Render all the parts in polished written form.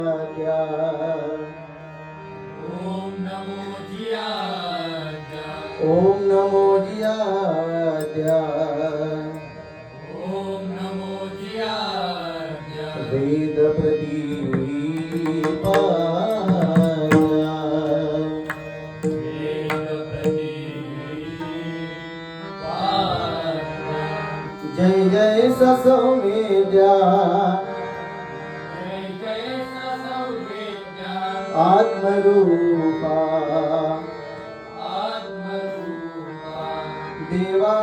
ओम नमो जियाद्या ओम नमो जियाद्या वेद प्रदीपा वेद प्रदीपाद्या जय जय ससौम्यद्या जय जय ससौवेद्या आत्मरूपा आत्मरूपा देवा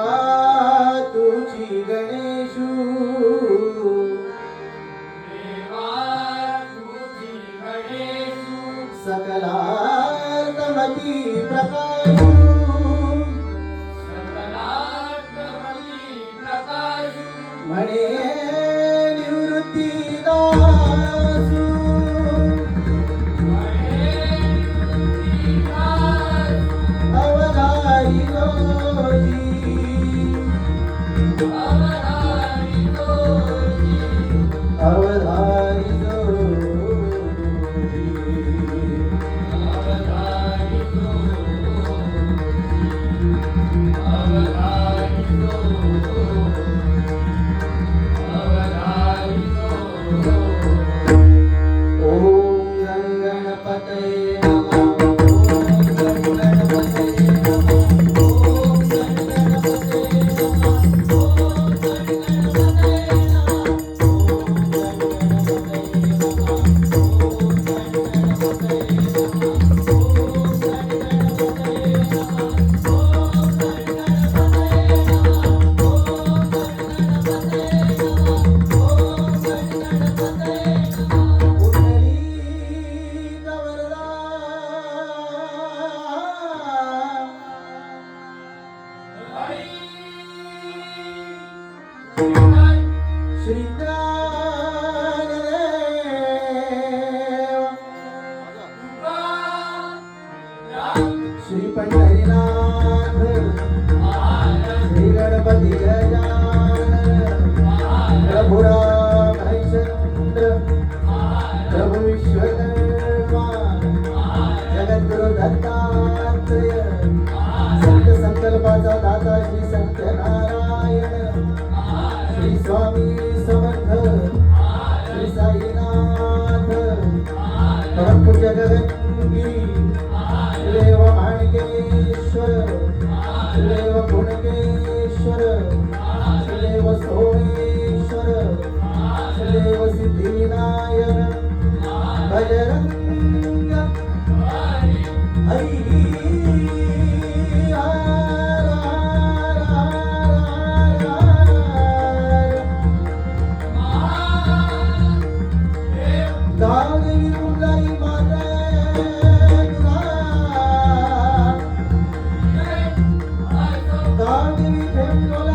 तुझी गणेशू देवा तुझी गणेशू सकलात्मती प्रकाशू सकलात्मती प्रकाशू म्हणे निवृत्ती दासू अवधारी अवधारी ओम गणपतये नमः ओम गणपतये नमः ओम गणपतये नमः ओम गणपतये नमः ओम गणपतये श्री श्री पंढरीनाथ श्री गणपती गजानन प्रभु राम हरिश्चंद्र प्रभु विश्वकर्मा जगद्गुरु दत्तात्रेय संत संकल्पाचा दाता श्री सत्यनारायण श्री स्वामी समर्थ श्री साईनाथ परमपूज्य गगनगिरी देव माणकेश्वर देव पुणकेश्वर देव सोमेश्वर देव सिद्धिविनायक बजरंग हरी Thank you.